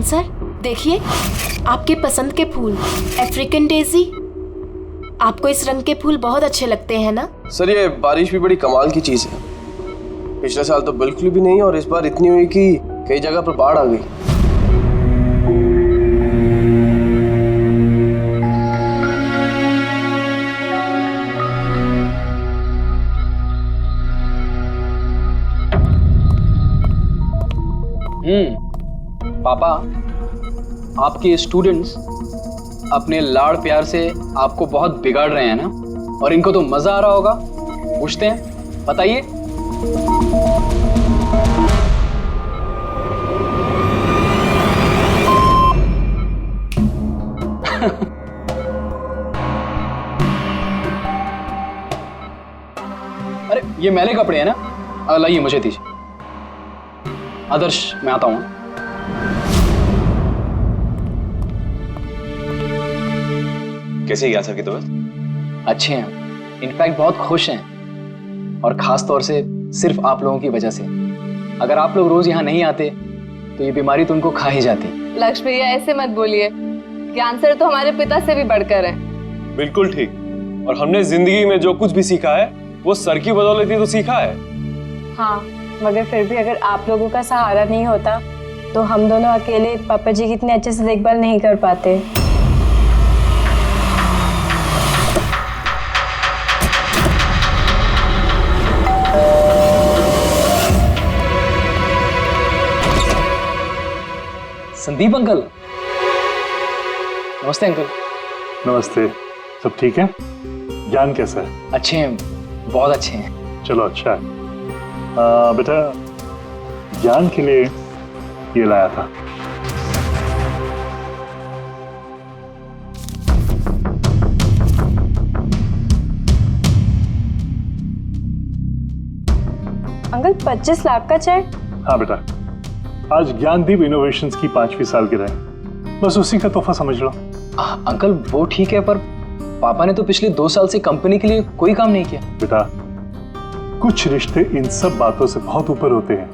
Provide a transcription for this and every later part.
ज्ञान सर, देखिए आपके पसंद के फूल, अफ्रीकन डेजी। आपको इस रंग के फूल बहुत अच्छे लगते हैं ना? सर ये बारिश भी बड़ी कमाल की चीज है। पिछले साल तो बिल्कुल भी नहीं और इस बार इतनी हुई कि कई जगह पर बाढ़ आ गई। पापा, आपके स्टूडेंट्स अपने लाड़ प्यार से आपको बहुत बिगाड़ रहे हैं ना, और इनको तो मजा आ रहा होगा। पूछते हैं, बताइए। अरे ये मैले कपड़े हैं ना, लाइए मुझे दीजिए। आदर्श, मैं आता हूं। कैसे ज्ञान सर की तबीयत? अच्छे हैं, इनफैक्ट बहुत खुश हैं, और खास तौर से सिर्फ आप लोगों की वजह से। अगर आप लोग रोज यहाँ नहीं आते तो ये बीमारी तो उनको खा ही जाती। लक्ष्य भैया ऐसे मत बोलिए, ज्ञान सर तो हमारे पिता से भी बढ़कर हैं। बिल्कुल ठीक। और हमने जिंदगी में जो कुछ भी सीखा है वो सर की बदौलत ही तो सीखा है। हाँ, मगर फिर भी अगर आप लोगों का सहारा नहीं होता तो हम दोनों अकेले पापा जी की इतने अच्छे से देखभाल नहीं कर पाते। संदीप अंकल। नमस्ते अंकल। नमस्ते। सब ठीक है? ज्ञान कैसा है? अच्छे हैं, बहुत अच्छे हैं। चलो अच्छा है। बेटा, ज्ञान के लिए ये लाया था। अंकल 25 लाख का चेक? हाँ बेटा, आज ज्ञानदीप इनोवेशंस की 5वीं सालगिरह है, बस उसी का तोहफा समझ लो। अंकल वो ठीक है, पर पापा ने तो पिछले 2 साल से कंपनी के लिए कोई काम नहीं किया। बेटा, कुछ रिश्ते इन सब बातों से बहुत ऊपर होते हैं।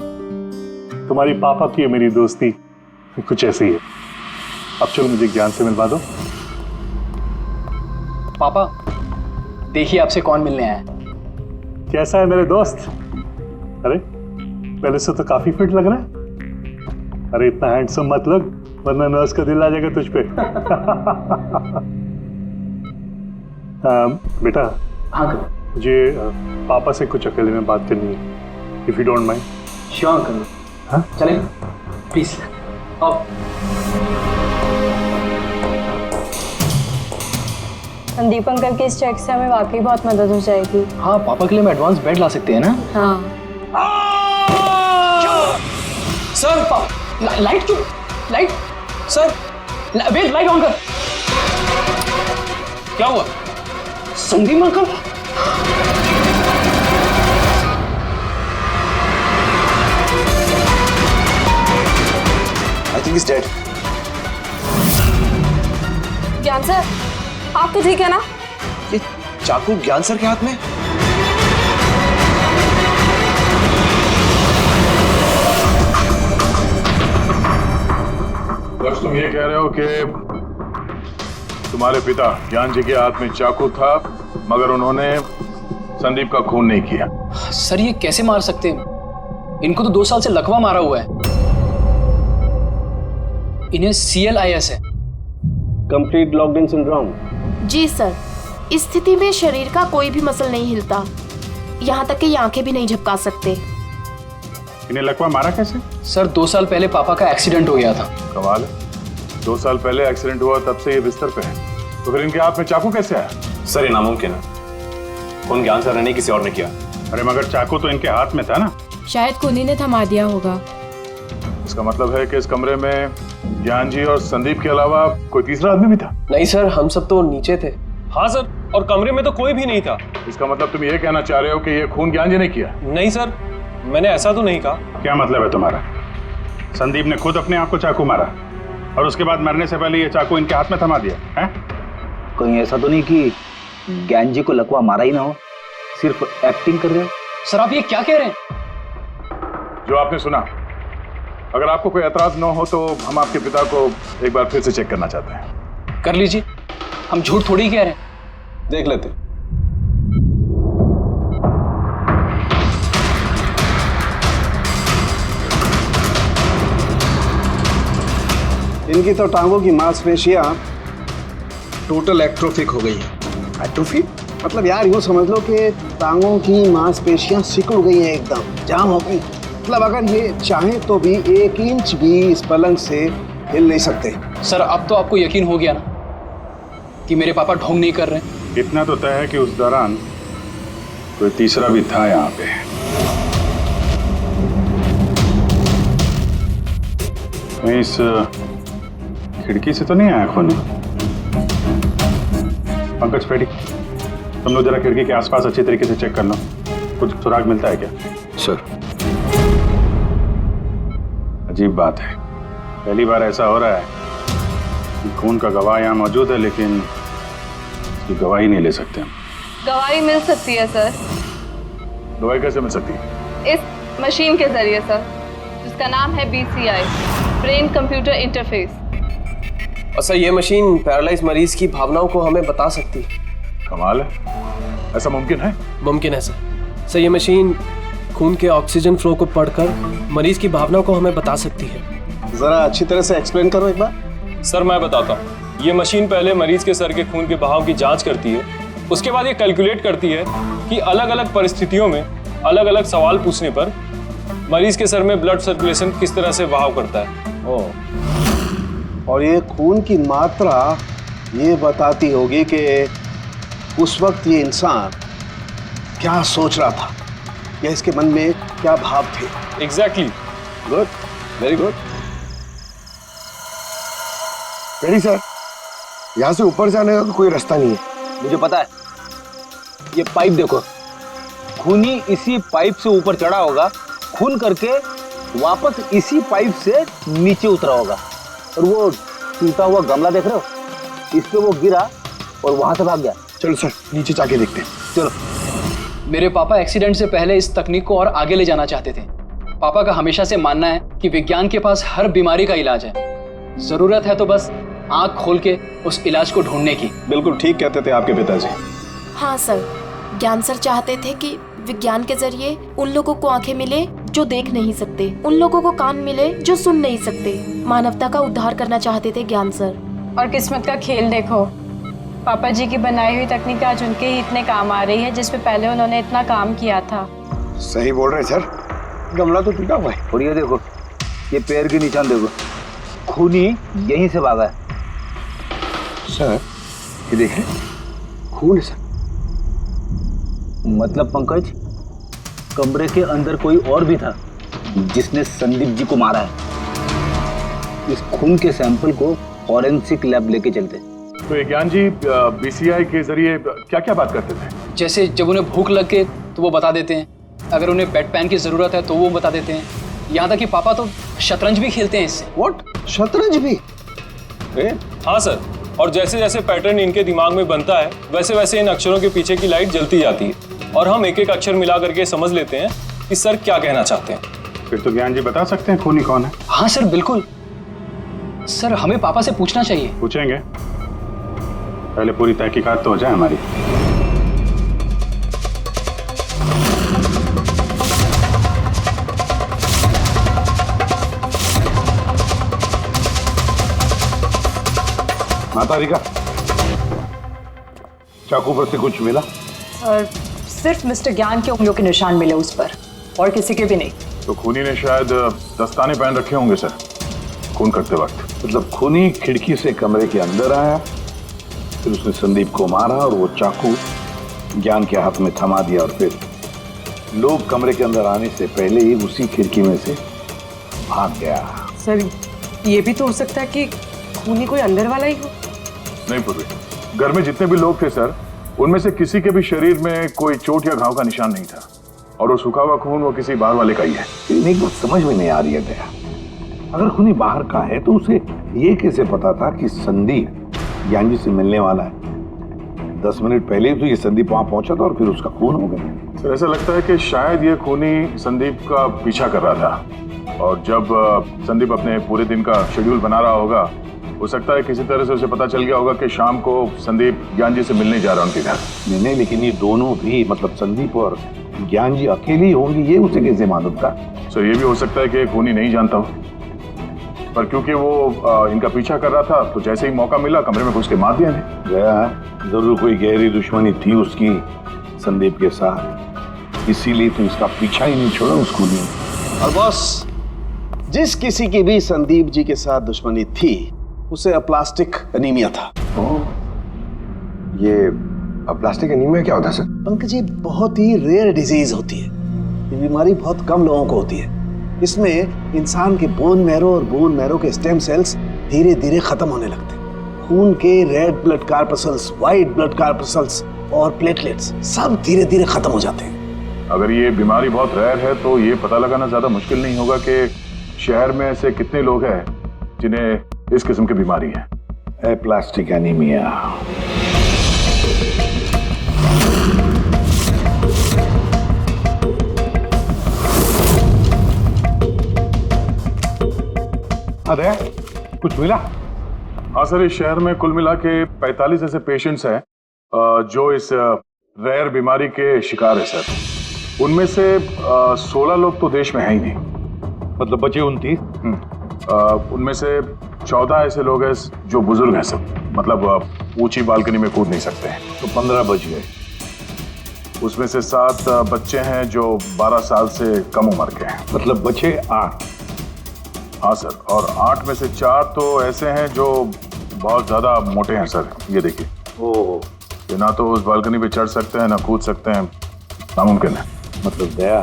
तुम्हारी पापा की और मेरी दोस्ती कुछ ऐसी ही है। अब चलो मुझे ज्ञान से मिलवा दो। पापा देखिए आपसे कौन मिलने आया है। कैसा है मेरे दोस्त? अरे पहले से तो काफी फिट लग रहा है। अरे इतना हैंडसम मत लग, वरना नर्स का दिल आ जाएगा तुझ पे। बेटा, हाँ अंकल। मुझे पापा से कुछ अकेले में बात करनी है, if you don't mind. Sure uncle. हाँ चलें प्लीज। आओ। संदीप अंकल के इस चेक से हमें वाकई बहुत मदद हो जाएगी। हाँ, पापा के लिए हम एडवांस बेड ला सकते हैं ना। हाँ सर, लाइट क्यों? Light sir, wait, light on कर। क्या हुआ? Sandeep uncle. I think he's dead. Gyan sir, आप तो ठीक है ना? ये चाकू ज्ञान सर के हाथ में? बस तुम ये कह रहे हो कि तुम्हारे पिता ज्ञान जी के हाथ में चाकू था, मगर उन्होंने संदीप का खून नहीं किया? सर ये कैसे मार सकते हैं? इनको तो 2 साल से लकवा मारा हुआ है। इन्हें CLIS है, कंप्लीट लॉक्ड इन सिंड्रोम। जी सर, इस स्थिति में शरीर का कोई भी मसल नहीं हिलता, यहाँ तक कि आंखें भी नहीं झपका सकते। इन्हें लकवा मारा कैसे? सर 2 साल पहले पापा का एक्सीडेंट हो गया था। कमाल है, 2 साल पहले एक्सीडेंट हुआ तब से ये बिस्तर पे है, तो फिर इनके हाथ में चाकू कैसे आया? सर ये नामुमकिन है, खून ज्ञान सर ने नहीं किसी और ने किया। अरे मगर चाकू तो इनके हाथ में था ना? शायद कुनी ने थमा दिया होगा। इसका मतलब है कि इस कमरे में ज्ञान जी और संदीप के अलावा कोई तीसरा आदमी भी था? नहीं सर, हम सब तो नीचे थे। हाँ सर, और कमरे में तो कोई भी नहीं था। इसका मतलब तुम ये कहना चाह रहे हो कि ये खून ज्ञान जी ने किया? नहीं सर, मैंने ऐसा तो नहीं कहा। क्या मतलब है तुम्हारा? संदीप ने खुद अपने आप को चाकू मारा और उसके बाद मरने से पहले ये चाकू इनके हाथ में थमा दिया है? कहीं ऐसा तो नहीं कि ज्ञान जी को लकवा मारा ही ना हो, सिर्फ एक्टिंग कर रहे हो? सर आप ये क्या कह रहे हैं? जो आपने सुना अगर आपको कोई एतराज न हो तो हम आपके पिता को एक बार फिर से चेक करना चाहते हैं। कर लीजिए, हम झूठ थोड़ी कह रहे हैं। देख लेते। इनकी तो टांगों की मांसपेशियां टोटल एट्रोफिक हो गई हैं। एट्रोफी मतलब यार यूँ समझ लो कि टांगों की मांसपेशियां सिकुड़ गई हैं, एकदम जाम हो गई। मतलब अगर ये चाहें तो भी 1 इंच भी इस पलंग से हिल नहीं सकते। सर अब तो आपको यकीन हो गया ना कि मेरे पापा ढोंग नहीं कर रहे। इतना तो तय है कि उस दौरान कोई तीसरा भी था यहाँ पे। कहीं इस खिड़की से तो नहीं आया खून? पंकज पेटी, तुम लोग जरा खिड़की के आसपास अच्छी तरीके से चेक कर लो, कुछ सुराग मिलता है क्या? सर अजीब बात है, पहली बार ऐसा हो रहा है कि खून का गवाह यहाँ मौजूद है लेकिन इसकी गवाही नहीं ले सकते हम। गवाही मिल सकती है सर। गवाही कैसे मिल सकती है? इस मशीन के जरिए सर, जिसका नाम है BCI, ब्रेन कंप्यूटर इंटरफेस। और सर ये मशीन पैरालाइज मरीज की भावनाओं को हमें बता सकती है। कमाल है, ऐसा मुमकिन है? मुमकिन है सर ये मशीन खून के ऑक्सीजन फ्लो को पढ़कर मरीज की भावनाओं को हमें बता सकती है। जरा अच्छी तरह से एक्सप्लेन करो एक बार। सर मैं बताता हूँ। ये मशीन पहले मरीज के सर के खून के बहाव की जांच करती है, उसके बाद ये कैलकुलेट करती है कि अलग अलग परिस्थितियों में अलग अलग सवाल पूछने पर मरीज के सर में ब्लड सर्कुलेशन किस तरह से बहाव करता है। और ये खून की मात्रा ये बताती होगी कि उस वक्त ये इंसान क्या सोच रहा था या इसके मन में क्या भाव थे। एग्जैक्टली। Good, very good. पेड़ी सर, यहाँ से ऊपर जाने का कोई रास्ता नहीं है। मुझे पता है, ये पाइप देखो, खूनी इसी पाइप से ऊपर चढ़ा होगा, खून करके वापस इसी पाइप से नीचे उतरा होगा। और वो टूटा हुआ गमला देख रहे हो, इस पे वो गिरा और वहां से भाग गया। चलो सर नीचे जाके देखते हैं। चलो। मेरे पापा एक्सीडेंट से पहले इस तकनीक को और आगे ले जाना चाहते थे। पापा का हमेशा से मानना है कि विज्ञान के पास हर बीमारी का इलाज है, जरूरत है तो बस आंख खोल के उस इलाज को ढूंढने की। बिल्कुल ठीक कहते थे आपके पिताजी। हाँ सर, ज्ञान सर चाहते थे कि विज्ञान के जरिए उन लोगों को आंखें मिले जो देख नहीं सकते, उन लोगों को कान मिले जो सुन नहीं सकते। मानवता का उद्धार करना चाहते थे ज्ञान सर। और किस्मत का खेल देखो, पापा जी की बनाई हुई तकनीक आज उनके ही इतने काम आ रही है जिसपे पहले उन्होंने इतना काम किया था। सही बोल रहे सर, गमला तो टूटा हुआ है। और ये देखो, ये पैर के निशान देखो, खूनी यहीं से भागा है। सर ये देखें, खून है सर। मतलब पंकज, कमरे के अंदर कोई और भी था जिसने संदीप जी को मारा है। इस खून के सैंपल को फॉरेंसिक लैब लेके चलते। तो ये ज्ञान जी BCI के जरिए क्या क्या बात करते थे? जैसे जब उन्हें भूख लग के तो वो बता देते हैं, अगर उन्हें बेड पैन की जरूरत है तो वो बता देते हैं। यहाँ तक कि पापा तो शतरंज भी खेलते हैं इससे। व्हाट? शतरंज भी? हाँ सर, और जैसे जैसे पैटर्न इनके दिमाग में बनता है वैसे वैसे इन अक्षरों के पीछे की लाइट जलती जाती है और हम एक एक अक्षर मिला करके समझ लेते हैं कि सर क्या कहना चाहते हैं। फिर तो ज्ञान जी बता सकते हैं खूनी कौन है? हाँ सर बिल्कुल। सर हमें पापा से पूछना चाहिए। पूछेंगे, पहले पूरी तहकीकात तो हो जाए हमारी। माता रिका, चाकू पर से कुछ मिला? और सिर्फ मिस्टर ज्ञान के उंगलियों के निशान मिले उस पर, और किसी के भी नहीं। तो खूनी ने शायद दस्ताने पहन रखे होंगे सर खून करते वक्त। मतलब खूनी खिड़की से कमरे के अंदर आया, फिर उसने संदीप को मारा और वो चाकू ज्ञान के हाथ में थमा दिया और फिर लोग कमरे के अंदर आने से पहले ही उसी खिड़की में से भाग गया। सर ये भी तो हो सकता है कि खूनी कोई अंदर वाला ही हो। नहीं पूर्वी, घर में जितने भी लोग थे सर, उनमें से किसी के भी शरीर में कोई चोट या घाव का निशान नहीं था, और वो सूखा हुआ खून वो किसी बाहर वाले का ही है। एक बात समझ में नहीं आ रही है दया, अगर खूनी बाहर का है तो उसे ये कैसे पता था कि संदीप ज्ञान जी से मिलने वाला है? 10 मिनट पहले तो ये संदीप वहां पहुंचा था और फिर उसका खून हो गया। सर ऐसा लगता है कि शायद ये खूनी संदीप का पीछा कर रहा था और जब संदीप अपने पूरे दिन का शेड्यूल बना रहा होगा, हो सकता है किसी तरह से उसे पता चल गया होगा कि शाम को संदीप ज्ञान जी से मिलने जा रहा है उनके घर। नहीं, लेकिन ये दोनों भी, मतलब संदीप और ज्ञान जी अकेली होंगी, ये उसे कैसे मालूम था? सर ये भी हो सकता है कि खूनी नहीं जानता हो, पर क्योंकि वो इनका पीछा कर रहा था तो जैसे ही मौका मिला कमरे में घुस के मार दिया इन्हें। गया जरूर कोई गहरी दुश्मनी थी उसकी संदीप के साथ, इसीलिए तो इसका पीछा ही नहीं छोड़ा उस खूनी ने। और बॉस, जिस किसी की भी संदीप जी के साथ दुश्मनी थी उसे अप्लास्टिक एनीमिया था। ये प्लास्टिक एनीमिया क्या होता है सर? पंकज, ये बहुत ही रेयर डिजीज होती है। ये बीमारी बहुत कम लोगों को होती है। इसमें इंसान के बोन मैरो और बोन मैरो के स्टेम सेल्स धीरे धीरे खत्म होने लगते हैं। खून के red blood corpuscles, white blood corpuscles और प्लेटलेट्स सब धीरे धीरे खत्म हो जाते हैं। अगर ये बीमारी बहुत रेयर है तो ये पता लगाना ज्यादा मुश्किल नहीं होगा कि शहर में ऐसे कितने लोग हैं जिन्हें इस किस्म की बीमारी है। Plastic anaemia. अरे कुछ मिला? हाँ सर, इस शहर में कुल मिला के 45 ऐसे पेशेंट्स हैं जो इस रेयर बीमारी के शिकार है सर। उनमें से 16 लोग तो देश में है ही नहीं, मतलब बचे 29। उनमें से 14 ऐसे लोग हैं जो बुजुर्ग हैं सब, मतलब ऊंची बालकनी में कूद नहीं सकते हैं। तो 15 बच गए। उसमें से 7 बच्चे हैं जो 12 साल से कम उम्र के हैं, मतलब बचे 8। हाँ सर, और 8 में से 4 तो ऐसे हैं जो बहुत ज्यादा मोटे हैं सर। ये देखिए, ये ना तो उस बालकनी पे चढ़ सकते हैं ना कूद सकते हैं, नामुमकिन है। मतलब दया,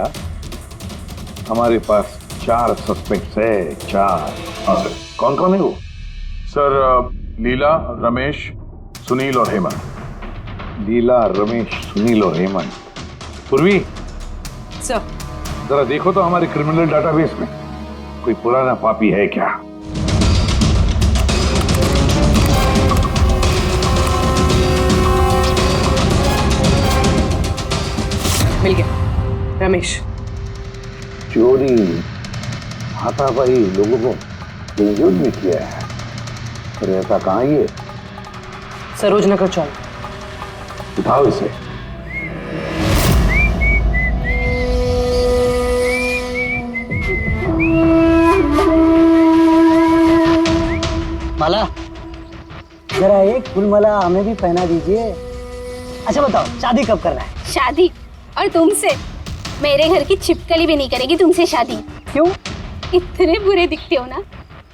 हमारे पास 4 सस्पेक्ट्स है। 4? हाँ सर। कौन कौन है वो? सर लीला, रमेश, सुनील और हेमंत। लीला, रमेश, सुनील और हेमंत। पूर्वी सर, जरा देखो तो हमारे क्रिमिनल डाटाबेस में कोई पुराना पापी है क्या? मिल गया। रमेश, चोरी, हाथापाई लोगों को बेइज्जत भी किया है। पर ऐसा कहाँ ये? सरोज नगर चौक। उठाओ इसे। माला, जरा एक फूल माला हमें भी पहना दीजिए। अच्छा बताओ, शादी कब करना है? शादी? और तुमसे? मेरे घर की छिपकली भी नहीं करेगी तुमसे शादी। क्यों? इतने बुरे दिखते हो ना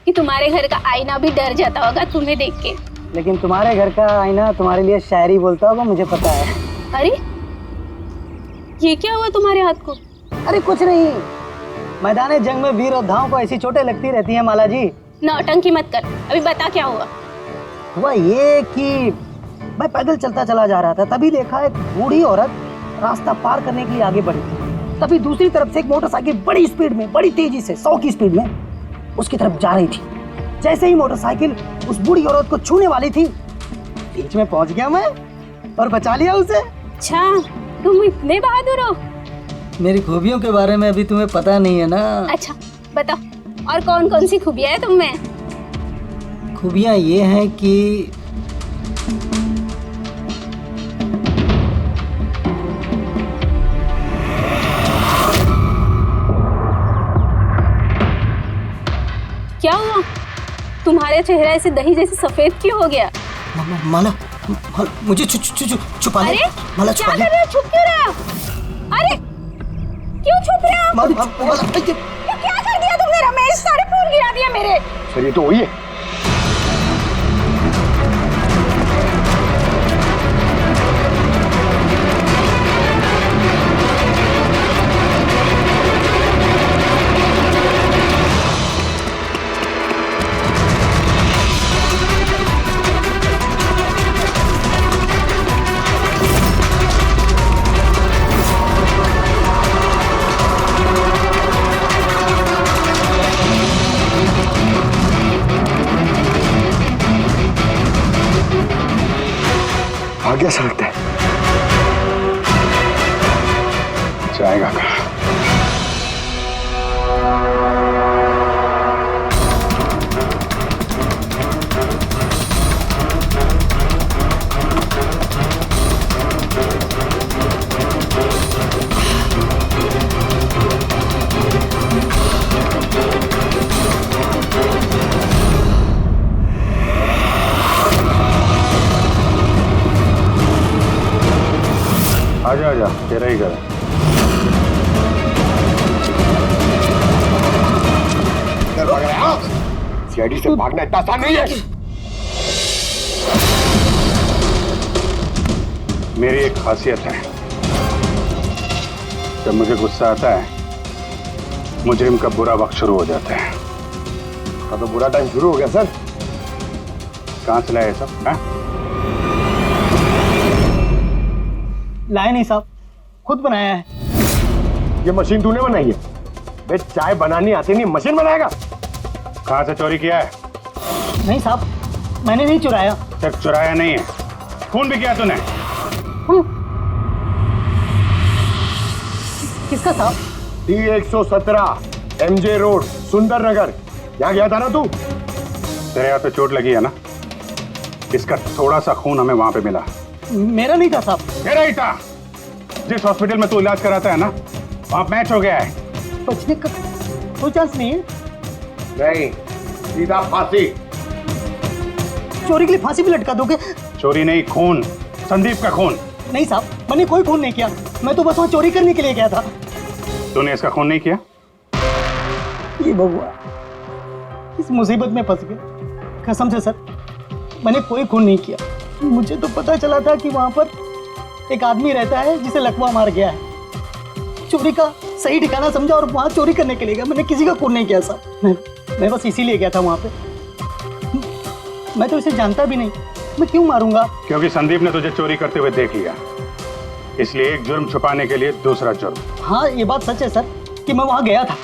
कि तुम्हारे घर का आईना भी डर जाता होगा तुम्हें देख के। लेकिन तुम्हारे घर का आईना तुम्हारे लिए शायरी बोलता होगा, मुझे पता है। अरे ये क्या हुआ तुम्हारे हाथ को? अरे कुछ नहीं, मैदान जंग में वीर योद्धाओं को ऐसी चोटें लगती रहती हैं माला जी। नौटंकी मत कर, अभी बता क्या हुआ। हुआ ये कि मैं पैदल चलता चला जा रहा था, तभी देखा एक बूढ़ी औरत रास्ता पार करने के लिए आगे बढ़ी थी। तभी दूसरी तरफ से एक मोटरसाइकिल बड़ी स्पीड में, बड़ी तेजी से 100 की स्पीड में उसकी तरफ जा रही थी। जैसे ही मोटरसाइकिल उस बूढ़ी औरत को छूने वाली थी, बीच में पहुंच गया मैं और बचा लिया उसे। अच्छा, तुम इतने बहादुर हो। मेरी खूबियों के बारे में अभी तुम्हें पता नहीं है ना। अच्छा बताओ, और कौन कौन सी खूबियां है तुम में? खूबियां ये हैं कि क्या हुआ? तुम्हारा चेहरा ऐसे दही जैसे सफेद क्यों हो गया? माला, मुझे छुपा ले। अरे माला, क्या कर रहे हो? छुप क्यों रहे हो? अरे क्यों छुप रहे हो? ये क्या कर दिया तुमने रमेश? सारे फूल गिरा दिया मेरे। सर ये तो वही है। आ गया सा लगता है। जाएगा कहाँ? जा, तेरा ही घर है। सीआईडी से भागना इतना आसान नहीं है। मेरी एक खासियत है, जब मुझे गुस्सा आता है मुजरिम का बुरा वक्त शुरू हो जाता है। तो बुरा टाइम शुरू हो गया सर। कहाँ से लाया ये सब? लाए नहीं साहब, खुद बनाया है। ये मशीन तूने बनाई है? बे चाय बनानी आती नहीं, मशीन बनाएगा? कहाँ से चोरी किया है? नहीं साहब, मैंने नहीं चुराया। सिर्फ चुराया नहीं है, खून भी किया तूने। किसका साहब? D117 MJ रोड सुंदर नगर, यहाँ गया था ना तू? तेरे हाथ पे चोट लगी है ना, इसका थोड़ा सा खून हमें वहां पे मिला। मेरा नहीं था साहब। तेरा ही था। जिस हॉस्पिटल में तू इलाज कराता है ना, वहां मैच हो गया है। बचने का कोई चांस नहीं है। नहीं, सीधा फांसी। चोरी के लिए फांसी भी लटका दोगे? चोरी नहीं, खून, संदीप का खून। नहीं साहब, मैंने कोई खून नहीं किया, मैं तो बस वहाँ चोरी करने के लिए गया था। तूने इसका खून नहीं किया? ये भगवान, इस मुसीबत में फंस गए। कसम से सर, मैंने कोई खून नहीं किया। मुझे तो पता चला था कि वहाँ पर एक आदमी रहता है जिसे लकवा मार गया है। चोरी का सही ठिकाना समझा और वहाँ चोरी करने के लिए गया। मैंने किसी का खून नहीं किया साहब। मैं बस इसीलिए गया था वहाँ पे। मैं तो इसे जानता भी नहीं, मैं क्यों मारूंगा? क्योंकि संदीप ने तुझे चोरी करते हुए देख लिया, इसलिए एक जुर्म छुपाने के लिए दूसरा जुर्म। हाँ, ये बात सच है सर कि मैं वहाँ गया था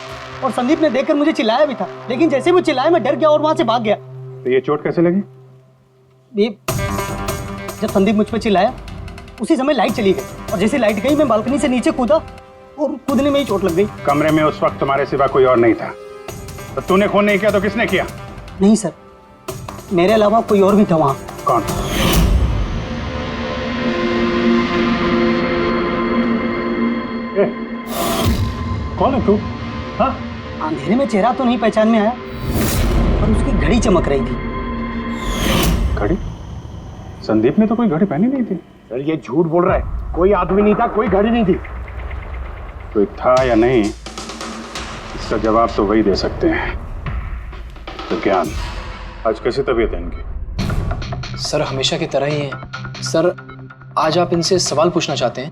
और संदीप ने देखकर मुझे चिल्लाया भी था, लेकिन जैसे वो चिल्लाया मैं डर गया और वहाँ से भाग गया। तो ये चोट कैसे लगी? ये जब संदीप मुझ पर चिल्लाया उसी समय लाइट चली गई और जैसे लाइट गई मैं बालकनी से नीचे कूदा और कूदने में ही चोट लग गई। कमरे में उस वक्त तुम्हारे सिवा कोई और नहीं था, तो तूने खून नहीं किया तो किसने किया? नहीं सर, मेरे अलावा कोई और भी था वहाँ। कौन? कौन है तू? हाँ? अंधेरे में चेहरा तो नहीं पहचान में आया, पर उसकी घड़ी चमक रही थी। घड़ी? संदीप ने तो कोई घड़ी पहनी नहीं थी। सर ये झूठ बोल रहा है, कोई आदमी नहीं था, कोई घड़ी नहीं थी। कोई था या नहीं, इसका जवाब तो वही दे सकते हैं। तो ज्ञान, आज कैसी तबीयत है इनकी? सर हमेशा की तरह ही है। सर आज आप इनसे सवाल पूछना चाहते हैं?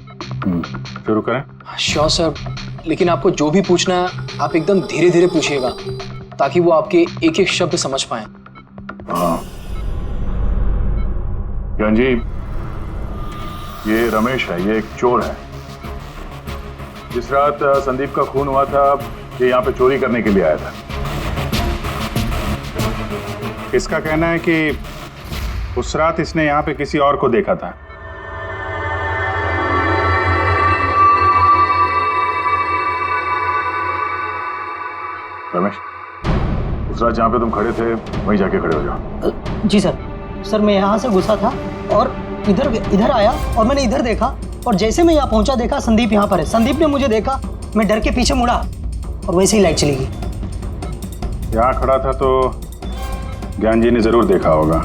शुरू करें? श्योर सर, लेकिन आपको जो भी पूछना है आप एकदम धीरे धीरे पूछिएगा ताकि वो आपके एक एक शब्द समझ पाए। हाँ ज्ञान जी, ये रमेश है, ये एक चोर है। जिस रात संदीप का खून हुआ था ये यहाँ पे चोरी करने के लिए आया था। इसका कहना है कि उस रात इसने यहाँ पे किसी और को देखा था। रमेश, उस रात जहाँ पे तुम खड़े थे वहीं जाके खड़े हो जाओ। जी सर। सर मैं यहाँ से घुसा था और इधर आया और मैंने इधर देखा और जैसे मैं यहाँ पहुँचा देखा संदीप यहाँ पर है। संदीप ने मुझे देखा, मैं डर के पीछे मुड़ा और वैसे ही लाइट चली गई। यहाँ खड़ा था तो ज्ञान जी ने जरूर देखा होगा।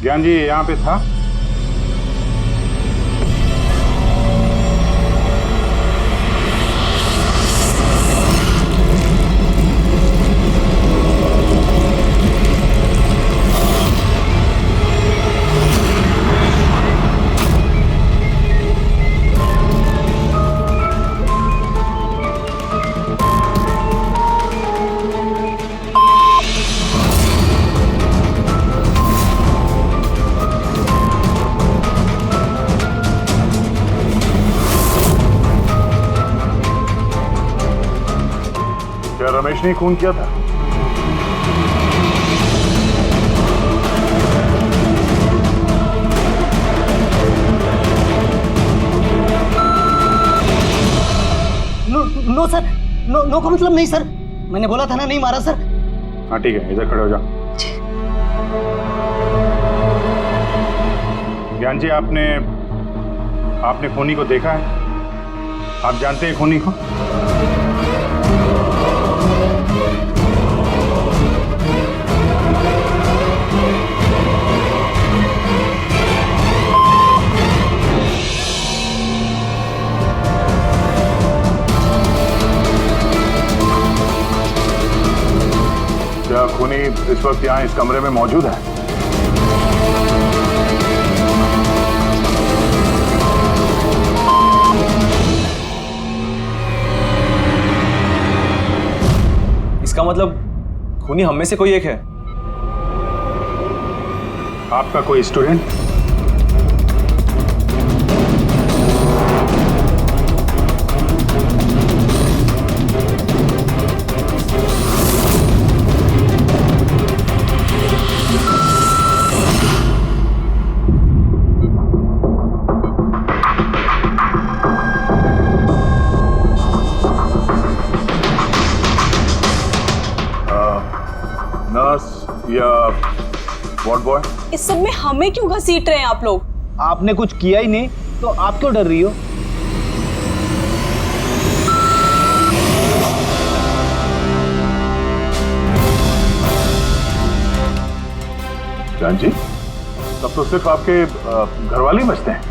ज्ञान जी यहाँ पे था? रमेश ने खून किया था? नो सर, नो का मतलब नहीं सर, मैंने बोला था ना नहीं मारा सर। हाँ ठीक है, इधर खड़े हो जाओ। ज्ञान जी, आपने खूनी को देखा है? आप जानते हैं खूनी को? खूनी इस वक्त यहाँ इस कमरे में मौजूद है? इसका मतलब खूनी हम में से कोई एक है। आपका कोई स्टूडेंट? नर्स या वार्ड बॉय? इस सब में हमें क्यों घसीट रहे हैं आप लोग? आपने कुछ किया ही नहीं तो आप क्यों डर रही हो? जान जी, तब तो सिर्फ आपके घर वाले ही बचते हैं।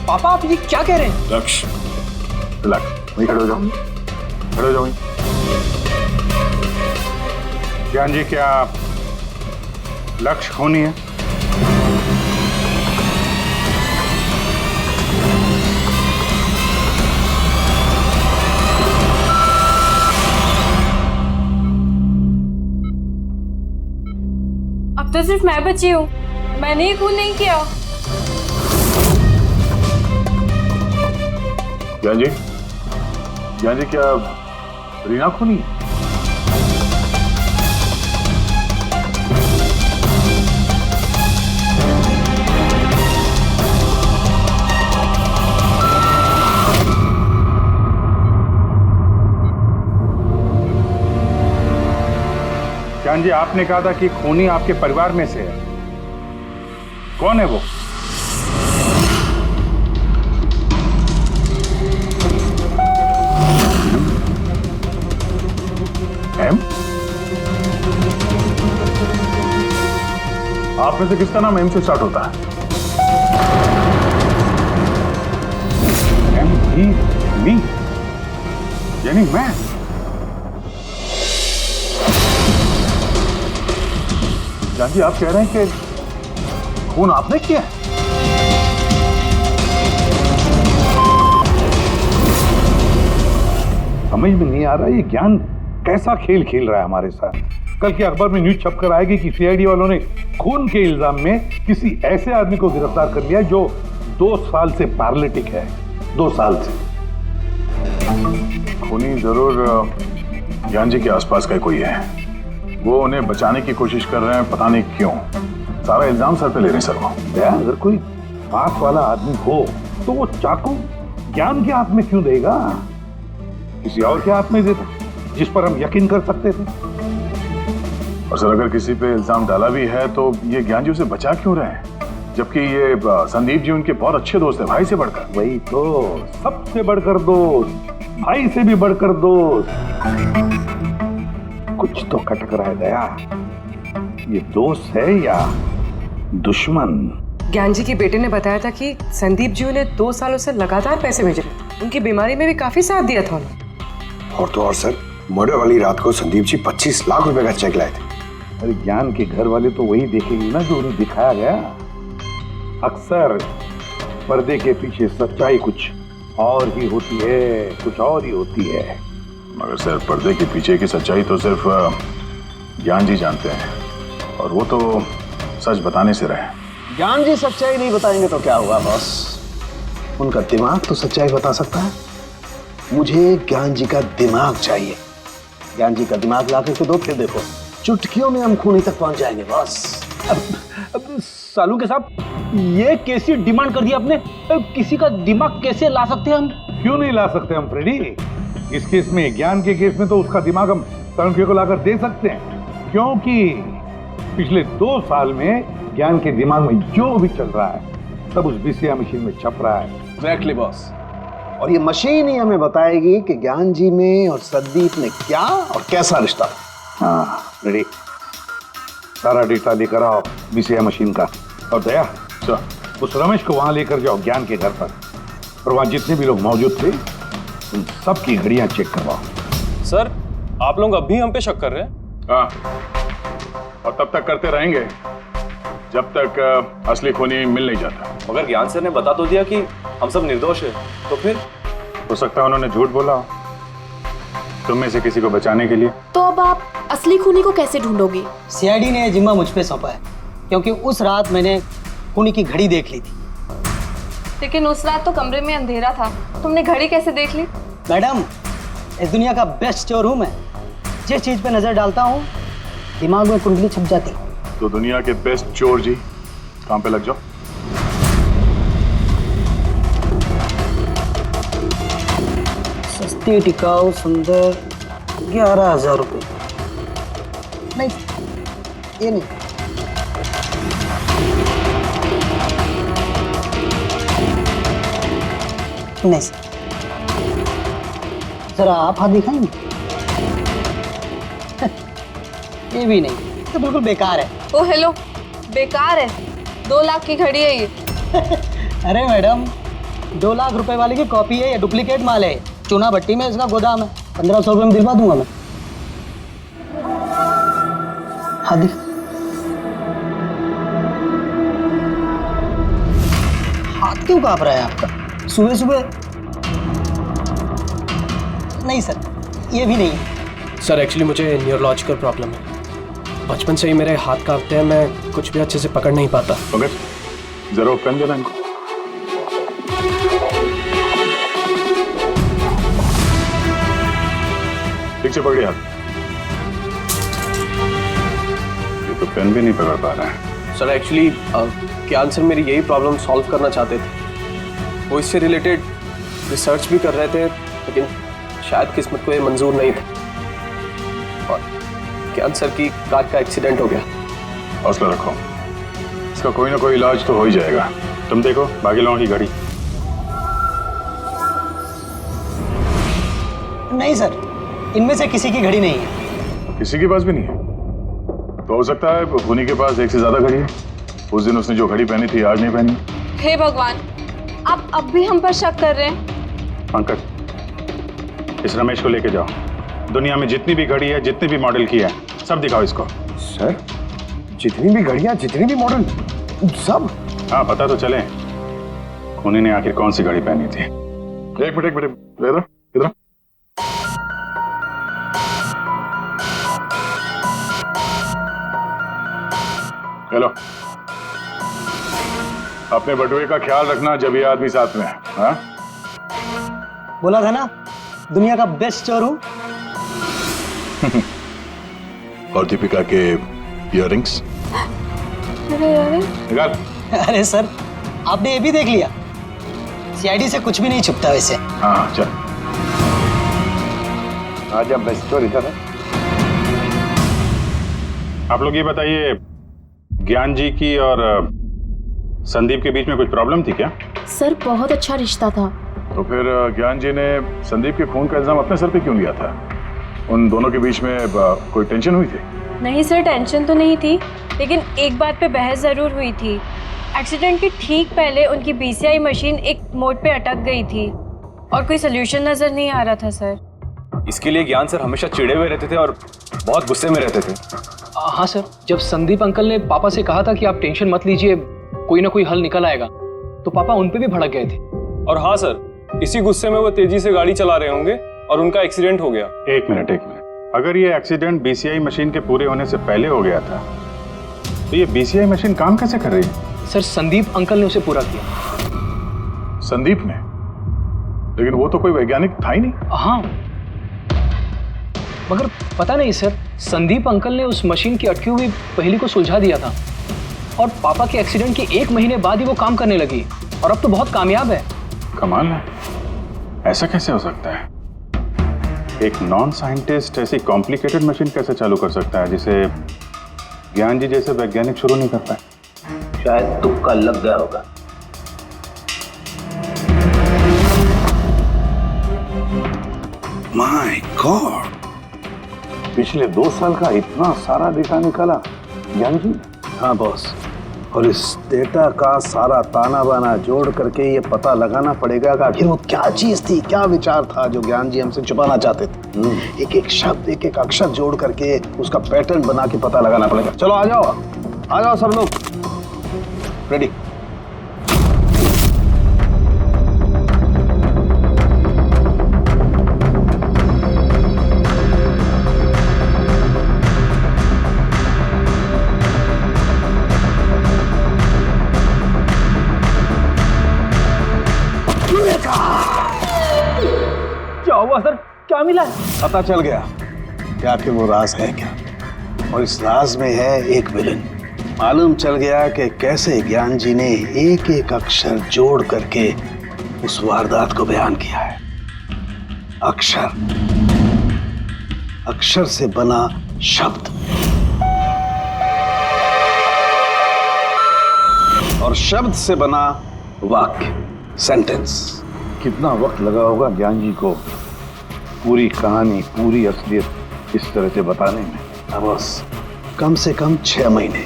पापा आप ये क्या कह रहे हैं? लक्ष्य, रिलैक्स, वहीं खड़े हो जाओ, खड़े हो जाओ वहीं। ज्ञान जी, क्या लक्ष्य खूनी है? अब तो सिर्फ मैं बची हूँ, मैंने ही खून नहीं किया। ज्ञान जी, ज्ञान जी, क्या रीना खूनी है? ज्ञान जी, आपने कहा था कि खूनी आपके परिवार में से है। कौन है वो? आप में से किसका नाम एम से स्टार्ट होता है? एम ही मी, यानी मैं। जान जी, आप कह रहे हैं कि खून आपने किया है? समझ में नहीं आ रहा ये ज्ञान कैसा खेल खेल रहा है हमारे साथ। कल के अखबार में न्यूज छपकर आएगी कि सीआईडी वालों ने खून के इल्जाम में किसी ऐसे आदमी को गिरफ्तार कर लिया जो 2 साल से पैरालिटिक है। 2 साल से। खूनी जरूर ज्ञान जी के आसपास का कोई है। वो उन्हें बचाने की कोशिश कर रहे हैं, पता नहीं क्यों। सारा इल्जाम सर पे ले रहे हैं सर वो। अगर कोई पास वाला आदमी हो तो वो चाकू ज्ञान के हाथ में क्यों देगा? किसी और के हाथ में देता जिस पर हम यकीन कर सकते थे। और सर, अगर किसी पे इल्जाम डाला भी है तो ये ज्ञान जी उसे बचा क्यों रहे हैं? जबकि ये संदीप जी उनके बहुत अच्छे दोस्त हैं, भाई से बढ़कर। वही तो, सबसे बढ़कर दोस्त, भाई से भी बढ़कर दोस्त। कुछ तो खटक रहा है दया। ये दोस्त है या दुश्मन? ज्ञान जी के बेटे ने बताया था कि संदीप जी उन्हें 2 सालों से लगातार पैसे भेज रहे थे। उनकी बीमारी में भी काफी साथ दिया था उन्होंने। और तो और सर, मर्डर वाली रात को संदीप जी 25 लाख रुपए का चेक लाए थे। अरे ज्ञान के घर वाले तो वही देखेंगे ना जो उन्हें दिखाया गया। अक्सर पर्दे के पीछे सच्चाई कुछ और ही होती है, कुछ और ही होती है। मगर सर, पर्दे के पीछे की सच्चाई तो सिर्फ ज्ञान जी जानते हैं, और वो तो सच बताने से रहे। ज्ञान जी सच्चाई नहीं बताएंगे तो क्या हुआ बॉस? उनका दिमाग तो सच्चाई बता सकता है। मुझे ज्ञान जी का दिमाग चाहिए। ज्ञान जी का दिमाग ला के दो, फिर देखो चुटकियों में हम खूनी तक पहुंच जाएंगे बॉस। सालू के साहब, ये कैसी डिमांड कर दी आपने? किसी का दिमाग कैसे ला सकते हैं हम? क्यों नहीं ला सकते हम फ्रेडी? इस केस में, ज्ञान के केस में तो उसका दिमाग हम तनुखे को लाकर दे सकते हैं, क्योंकि पिछले 2 साल में ज्ञान के दिमाग में जो भी चल रहा है सब उस बीसीआर मशीन में छप रहा है। Exactly boss. और ये मशीन ही हमें बताएगी कि ज्ञान जी में और संदीप में क्या और कैसा रिश्ता। हाँ रेडी, सारा डेटा लेकर आओ बीसीआई मशीन का। और दया सर, उस रमेश को वहां लेकर जाओ ज्ञान के घर पर, और वहां जितने भी लोग मौजूद थे उन सबकी घड़ियां चेक करवाओ। सर, आप लोग अब भी हम पे शक कर रहे हैं? हाँ, और तब तक करते रहेंगे जब तक असली खूनी मिल नहीं जाता। मगर ज्ञान सर ने बता तो दिया कि हम सब निर्दोष है, तो फिर? हो सकता है उन्होंने झूठ बोला हो तुम में से किसी को बचाने के लिए। तो अब आप असली खूनी को कैसे ढूंढोगे? सीआईडी ने जिम्मा मुझ पे सौंपा है, क्योंकि उस रात मैंने खूनी की घड़ी देख ली थी। लेकिन उस रात तो कमरे में अंधेरा था, तुमने घड़ी कैसे देख ली? मैडम, इस दुनिया का बेस्ट चोर हूँ मैं। जिस चीज पे नजर डालता हूँ दिमाग में कुंडली छप जाती है। तो दुनिया के बेस्ट चोर जी काम पे लग जाओ। सस्ती टिकाऊ सुंदर 11,000 रुपये। नहीं, ये नहीं। नहीं सर, जरा आप हाथ दिखाएंगे? ये भी नहीं, तो बिल्कुल बेकार है। ओ हेलो, बेकार है? 2 लाख की घड़ी है ये। अरे मैडम, 2 लाख रुपए वाली की कॉपी है, ये डुप्लीकेट माल है। चूना भट्टी में इसका गोदाम है, 1500 रुपये में दिलवा दूंगा मैं। हाँ दिख, हाथ क्यों कांप रहा है आपका सुबह सुबह? नहीं सर, ये भी नहीं है। सर एक्चुअली मुझे न्यूरोलॉजिकल प्रॉब्लम है, बचपन से ही मेरे हाथ कांपते हैं, मैं कुछ भी अच्छे से पकड़ नहीं पाता। मगर जरा पेन देना इनको। ठीक से पकड़िए हाथ। ये तो पेन भी नहीं पकड़ पा रहा है। सर एक्चुअली ज्ञान सर मेरी यही प्रॉब्लम सॉल्व करना चाहते थे। वो इससे रिलेटेड रिसर्च भी कर रहे थे, लेकिन शायद किस्मत को ये मंजूर नहीं था और ज्ञान सर की कार का एक्सीडेंट हो गया। हौसला रखो, इसका कोई ना कोई इलाज तो हो ही जाएगा। तुम देखो बाकी लोगों की घड़ी। नहीं सर, इनमें से किसी की घड़ी नहीं है। किसी के पास भी नहीं है? तो हो सकता है खूनी के पास एक से ज्यादा घड़ी है। उस दिन उसने जो घड़ी पहनी थी आज नहीं पहनी। हे भगवान, आप अब भी हम पर शक कर रहे हैं? पंकज, इस रमेश को लेके जाओ। दुनिया में जितनी भी घड़ी है, जितनी भी मॉडल की है, सब दिखाओ इसको। सर, जितनी भी घड़ियां, जितनी भी मॉडल, सब? हाँ, पता तो चले खूनी ने आखिर कौन सी घड़ी पहनी थी। एक मिनट इधर इधर। हेलो, अपने बटुए का ख्याल रखना जब ये आदमी साथ में है। हाँ? बोला था ना, दुनिया का बेस्ट चोर हूं। और दीपिका के इयररिंग्स निकाल। अरे सर, आपने ये भी देख लिया? सीआईडी से कुछ भी नहीं छुपता वैसे। हाँ चल, आज अब बेस्ट चोर इधर है। आप लोग ये बताइए, ज्ञान जी की और संदीप के बीच में कुछ प्रॉब्लम थी क्या? सर बहुत अच्छा रिश्ता था। तो फिर ज्ञान जी ने संदीप के खून का इल्जाम अपने सर पे क्यों लिया था? उन दोनों के बीच में कोई टेंशन हुई थी? नहीं सर, टेंशन तो नहीं थी, लेकिन एक बात पे बहस जरूर हुई थी। एक्सीडेंट के ठीक पहले उनकी बीसीआई मशीन एक मोड़ पे अटक गई थी और कोई सोल्यूशन नजर नहीं आ रहा था सर। इसके लिए ज्ञान सर हमेशा चिढ़े हुए रहते थे और बहुत गुस्से में रहते थे। हाँ सर, जब संदीप अंकल ने पापा से कहा था कि आप टेंशन मत लीजिए, कोई ना कोई हल निकल आएगा, तो पापा उन पे भी भड़क गए थे। और हाँ सर, इसी गुस्से में वो तेजी से गाड़ी चला रहे होंगे और उनका एक्सीडेंट हो गया। एक मिनट, अगर ये एक्सीडेंट बीसीआई मशीन के पूरे होने से पहले हो गया था, तो ये बीसीआई मशीन काम कैसे कर रही है? सर, संदीप अंकल ने उसे पूरा किया। संदीप ने? लेकिन वो तो कोई वैज्ञानिक था ही नहीं। हाँ, मगर पता नहीं सर, संदीप अंकल ने उस मशीन की अटकी हुई पहेली को सुलझा दिया था और पापा के एक्सीडेंट के 1 महीने बाद ही वो काम करने लगी और अब तो बहुत कामयाब है। कमाल है, ऐसा कैसे हो सकता है? एक नॉन साइंटिस्ट ऐसी कॉम्प्लिकेटेड मशीन कैसे चालू कर सकता है जिसे ज्ञान जी जैसे वैज्ञानिक शुरू नहीं कर पाए? शायद तुक्का लग गया होगा। माय गॉड, पिछले 2 साल का इतना सारा डेटा निकाला ज्ञान जी? हाँ बॉस, और इस डेटा का सारा ताना बाना जोड़ करके ये पता लगाना पड़ेगा कि आखिर वो क्या चीज थी, क्या विचार था जो ज्ञान जी हमसे छुपाना चाहते थे। एक एक शब्द, एक एक अक्षर जोड़ करके उसका पैटर्न बना के पता लगाना पड़ेगा। चलो आ जाओ सब लोग, रेडी। क्या हुआ सर, क्या मिला? पता चल गया कि आखिर वो राज है क्या, और इस राज में है एक विलन। मालूम चल गया कि कैसे ज्ञान जी ने एक एक अक्षर जोड़ करके उस वारदात को बयान किया है। अक्षर से बना शब्द और शब्द से बना वाक्य, सेंटेंस। कितना वक्त लगा होगा ज्ञान जी को पूरी कहानी, पूरी असलियत इस तरह से बताने में? बस कम से कम 6 महीने,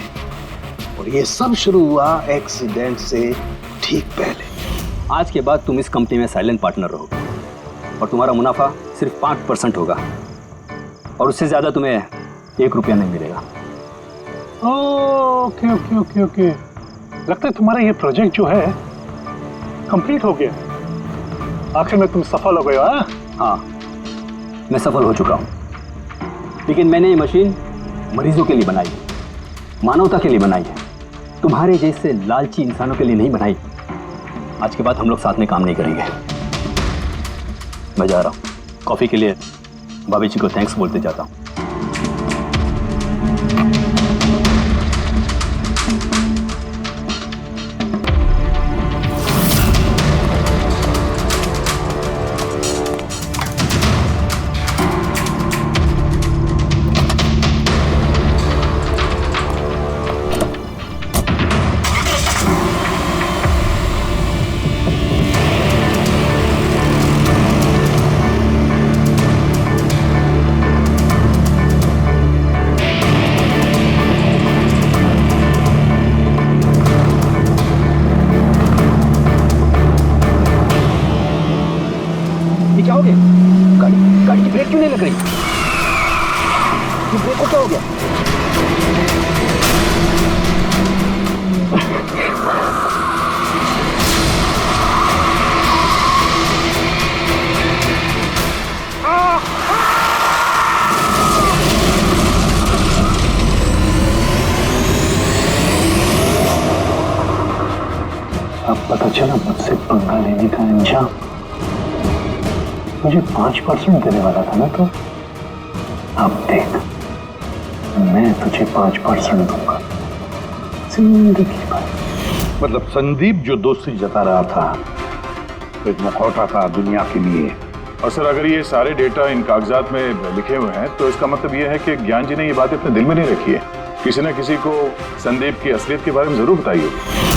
और ये सब शुरू हुआ एक्सीडेंट से ठीक पहले। आज के बाद तुम इस कंपनी में साइलेंट पार्टनर रहोगे और तुम्हारा मुनाफा सिर्फ 5% होगा, और उससे ज्यादा तुम्हें 1 रुपया नहीं मिलेगा। ओके ओके ओके ओके, लगता है तुम्हारा ये प्रोजेक्ट जो है कंप्लीट हो गया। आखिर में तुम सफल हो गए हो। हाँ, मैं सफल हो चुका हूँ, लेकिन मैंने ये मशीन मरीजों के लिए बनाई है, मानवता के लिए बनाई है, तुम्हारे जैसे लालची इंसानों के लिए नहीं बनाई। आज के बाद हम लोग साथ में काम नहीं करेंगे। मैं जा रहा हूँ, कॉफी के लिए भाभी जी को थैंक्स बोलते जाता हूँ। क्या हो गया? गाड़ी की ब्रेक क्यों नहीं लग रही? ब्रेक को क्या हो गया? अब पता चला मुझसे पंगा लेने का अंजाम। मुझे 5% देने वाला था ना तो, अब देख मैं तुझे 5% दूंगा जिंदगी भर। मतलब संदीप जो दोस्ती जता रहा था तो एक मुखौटा था दुनिया के लिए। और सर अगर ये सारे डेटा इन कागजात में लिखे हुए हैं तो इसका मतलब ये है कि ज्ञान जी ने ये बात अपने दिल में नहीं रखी है। किसी न किसी को संदीप की असलियत के बारे में जरूर बताई होगी।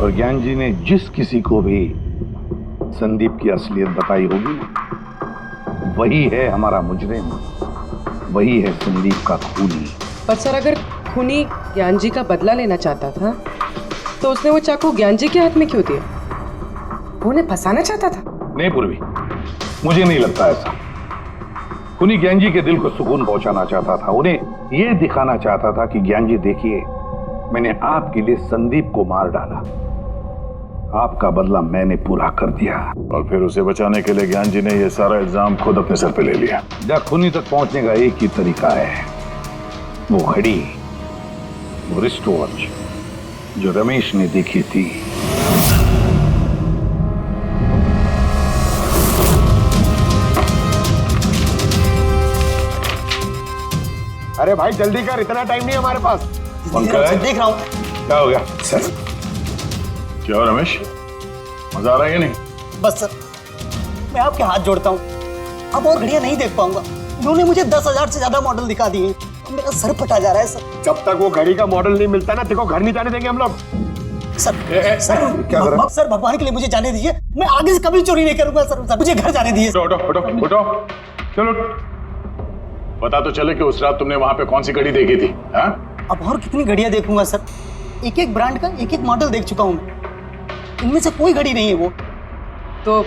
और ज्ञान जी ने जिस किसी को भी संदीप की असलियत बताई होगी वही है हमारा मुजरिम, वही है संदीप का खूनी। पर सर अगर खूनी ज्ञान जी का बदला लेना चाहता था तो उसने वो चाकू ज्ञान जी के हाथ में क्यों दिया? वो उन्हें फंसाना चाहता था? नहीं पूर्वी, मुझे नहीं लगता ऐसा। खूनी ज्ञान जी के दिल को सुकून पहुंचाना चाहता था, उन्हें यह दिखाना चाहता था कि ज्ञान जी देखिए मैंने आपके लिए संदीप को मार डाला, आपका बदला मैंने पूरा कर दिया। और फिर उसे बचाने के लिए ज्ञान जी ने यह सारा इल्जाम खुद अपने सर पे ले लिया। खूनी तक पहुंचने का एक ही तरीका है, वो घड़ी, वो रिस्ट वॉच जो रमेश ने देखी थी। अरे भाई जल्दी कर, इतना टाइम नहीं हमारे पास। देख रहा हूँ। क्या हो गया सर? क्या रमेश, मजा आ रहा है या नहीं? बस सर, मैं आपके हाथ जोड़ता हूँ, अब और घड़ियां नहीं देख पाऊंगा। इन्होंने मुझे 10,000 से ज्यादा मॉडल दिखा दिए, मेरा सर फटा जा रहा है सर। जब तक वो घड़ी का मॉडल नहीं मिलता ना, देखो घर नहीं जाने देंगे हम लोग। सर क्या कर रहा है? सर भगवान के लिए मुझे जाने दीजिए, मैं आगे से कभी चोरी नहीं करूंगा सर, मुझे घर जाने दीजिए। उठो उठो उठो, चलो पता तो चले कि उस रात तुमने वहां पे कौन सी घड़ी देखी थी। हाँ? अब और कितनी घड़ियां देखूंगा सर, एक एक ब्रांड का एक एक मॉडल देख चुका हूँ मैं, इनमें से कोई घड़ी नहीं है वो। तो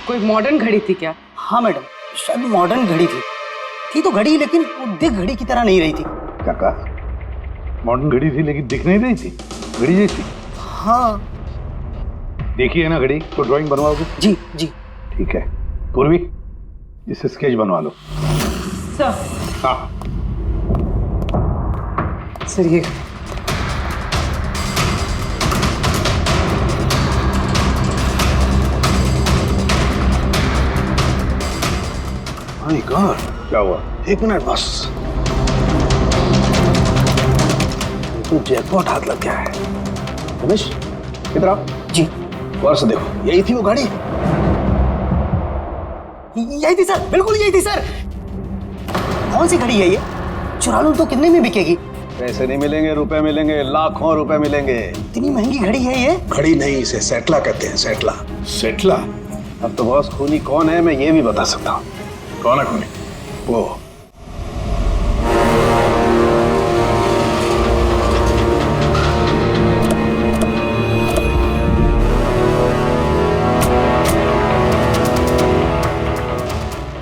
कोई मॉडर्न घड़ी थी क्या? हाँ मैडम, शायद मॉडर्न घड़ी थी तो घड़ी, लेकिन वो दिख घड़ी की तरह नहीं रही थी। क्या कहा? मॉडर्न घड़ी थी लेकिन दिख नहीं रही थी, घड़ी जैसी। हाँ देखी है ना घड़ी, तो ड्राइंग बनवाओगे? जी जी ठीक है। पूर्वी, इसे स्केच बनवा लो। सर। हाँ सर ये माय गॉड, क्या हुआ? 1 मिनट बस, तो जैकपॉट हाथ लग गया है। रमेश इधर आओ। जी। वर्ष देखो, यही थी वो गाड़ी। यही थी सर, बिल्कुल यही थी सर। कौन सी घड़ी है ये? चुरा लूं तो कितने में बिकेगी? पैसे नहीं मिलेंगे, रुपए मिलेंगे, लाखों रुपए मिलेंगे। इतनी महंगी घड़ी है ये? घड़ी नहीं, इसे सेटला कहते हैं, सेटला। सेटला? अब तो बॉस खूनी कौन है मैं ये भी बता सकता हूँ। कौन है खूनी? वो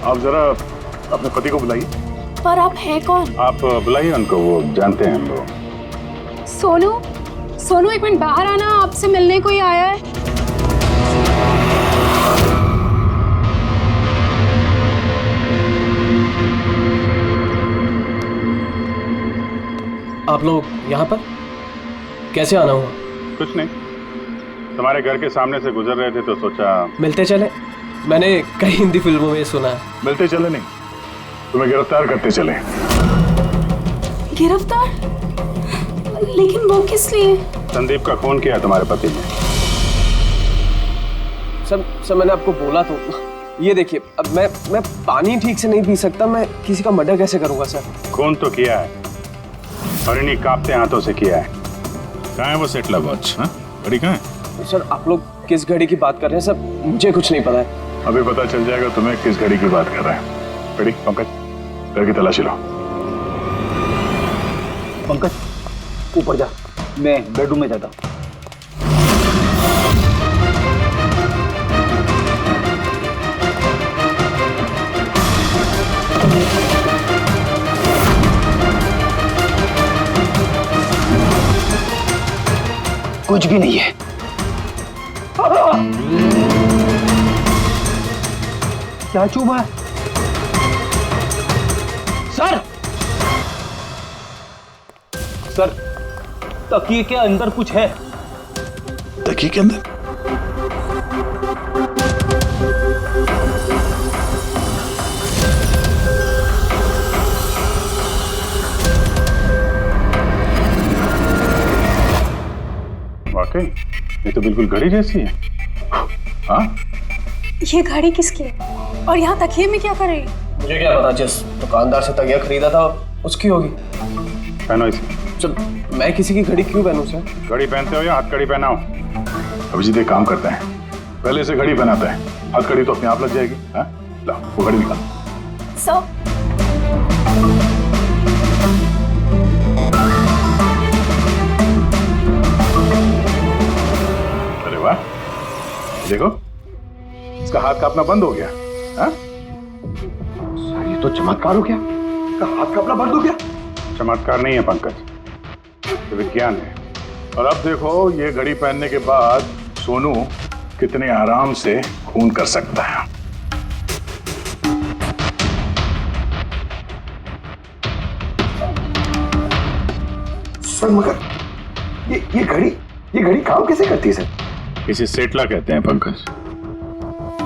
आप जरा अपने पति को बुलाइए। पर आप हैं कौन? आप बुलाइए उनको, वो जानते हैं हम लोग। सोनू एक मिनट बाहर आना, आपसे मिलने कोई आया है। आप लोग यहाँ पर कैसे आना हुआ? कुछ नहीं, तुम्हारे घर के सामने से गुजर रहे थे तो सोचा मिलते चले। मैंने कई हिंदी फिल्मों में सुना है। मिलते चले नहीं, तुम्हें गिरफ्तार करते चले। गिरफ्तार? लेकिन वो किस लिए? संदीप का खून किया तुम्हारे पति ने। सर मैंने आपको बोला तो, ये देखिए, अब मैं पानी ठीक से नहीं पी सकता, मैं किसी का मर्डर कैसे करूंगा सर? खून तो किया है और इन्हीं कांपते हाथों से किया है। कहाँ है वो सेटला वॉच? घड़ी कहाँ है? सर आप लोग किस घड़ी की बात कर रहे हैं सर? मुझे कुछ नहीं पता है। अभी पता चल जाएगा तुम्हें किस घड़ी की बात कर रहे हैं। घड़ी, पंकज घर की तलाशी लो। पंकज ऊपर जा, मैं बेडरूम में जाता हूँ। कुछ भी नहीं है। क्या चुभा है? सर तकिए के अंदर कुछ है। तकिए के अंदर? वाकई ये तो बिल्कुल घड़ी जैसी है। हाँ? ये घड़ी किसकी है? और यहाँ तकिए में क्या कर रही है? मुझे क्या पता, जिस दुकानदार से तकिया खरीदा था उसकी होगी। पहनो इसे। सर मैं किसी की घड़ी क्यों पहनूं सर? घड़ी पहनते हो या हथकड़ी पहनाओ? अभिजीत एक काम करते हैं, पहले से घड़ी पहनाता है, हथकड़ी तो अपने आप लग जाएगी। हाँ? ला वो घड़ी निकाल। सर अरे वाह, देखो इसका हाथ कांपना बंद हो गया। हाँ? ये तो चमत्कार हो गया, इसका हाथ कांपना बंद हो गया। चमत्कार नहीं है पंकज, ये विज्ञान है। और अब देखो ये घड़ी पहनने के बाद सोनू कितने आराम से खून कर सकता है। सर मगर ये घड़ी काम कैसे करती है सर? इसे सेटला कहते हैं पंकज।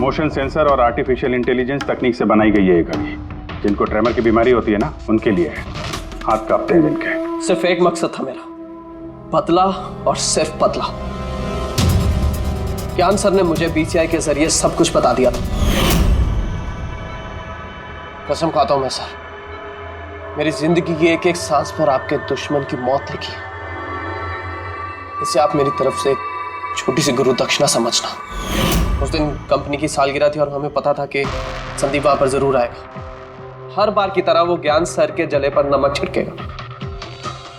मोशन सेंसर और आर्टिफिशियल इंटेलिजेंस तकनीक से बनाई गई है ये घड़ी। जिनको ट्रेमर की बीमारी होती है ना, उनके लिए है। हाथ कांपते हैं जिनके। सिर्फ एक मकसद था मेरा, पतला और सिर्फ पतला। ज्ञान सर ने मुझे बीसीआई के जरिए सब कुछ बता दिया था। कसम खाता हूं मैं सर, मेरी जिंदगी की एक एक सांस पर आपके दुश्मन की मौत लिखी। इसे आप मेरी तरफ से एक छोटी सी गुरु दक्षिणा समझना। उस दिन कंपनी की सालगिरह थी और हमें पता था कि संदीप वहां पर जरूर आएगा। हर बार की तरह वो ज्ञान सर के जले पर नमक छिड़केगा।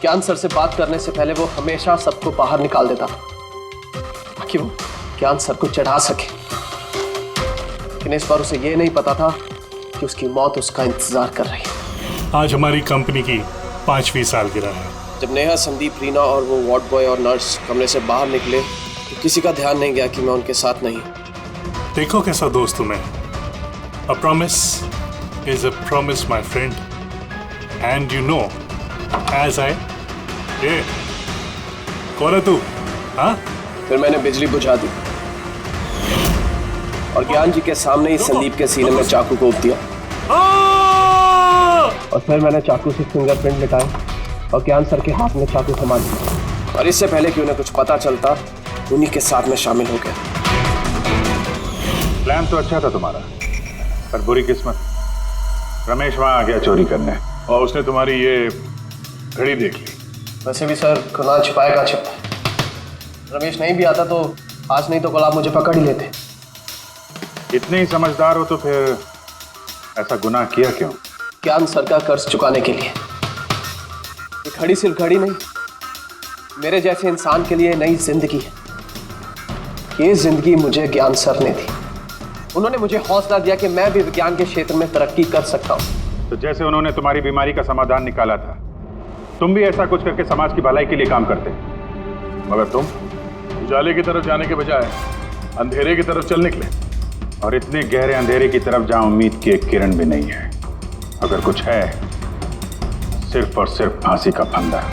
ज्ञान सर से बात करने से पहले वो हमेशा सबको बाहर निकाल देता था ताकि वो ज्ञान सर को चढ़ा सके। लेकिन इस बार उसे ये नहीं पता था कि उसकी मौत उसका इंतजार कर रही है। आज हमारी कंपनी की 5वीं सालगिरह है। जब नेहा, संदीप, रीना और वो वार्ड बॉय और नर्स कमरे से बाहर निकले तो किसी का ध्यान नहीं गया कि मैं उनके साथ नहीं। देखो कैसा दोस्त हूं मैं। A promise is a promise, my friend. And you know, as I... ये कौन है तू? हाँ? फिर मैंने बिजली बुझा दी और ज्ञान जी के सामने ही संदीप के सीने में चाकू को उप दिया। और फिर मैंने चाकू से फिंगरप्रिंट मिटाए और ज्ञान सर के हाथ में चाकू थमा दिया। और इससे पहले कि उन्हें कुछ पता चलता, उन्हीं के साथ में शामिल हो गया। प्लान तो अच्छा था तुम्हारा, पर बुरी किस्मत, रमेश वहां आ गया चोरी करने और उसने तुम्हारी ये घड़ी देख ली। वैसे भी सर, खुदा छिपाएगा छिपा। रमेश नहीं भी आता तो आज नहीं तो कल आप मुझे पकड़ ही लेते। इतने ही समझदार हो तो फिर ऐसा गुनाह किया क्यों? ज्ञान सर का कर्ज चुकाने के लिए। ये घड़ी सिर्फ घड़ी नहीं, मेरे जैसे इंसान के लिए नई जिंदगी है। ये जिंदगी मुझे ज्ञान सर ने दी। उन्होंने मुझे हौसला दिया कि मैं भी विज्ञान के क्षेत्र में तरक्की कर सकता हूँ। तो जैसे उन्होंने तुम्हारी बीमारी का समाधान निकाला था, तुम भी ऐसा कुछ करके समाज की भलाई के लिए काम करते। मगर तुम उजाले की तरफ जाने के बजाय अंधेरे की तरफ चल निकले, और इतने गहरे अंधेरे की तरफ जहां उम्मीद की एक किरण भी नहीं है। अगर कुछ है, सिर्फ और सिर्फ फांसी का फंदा।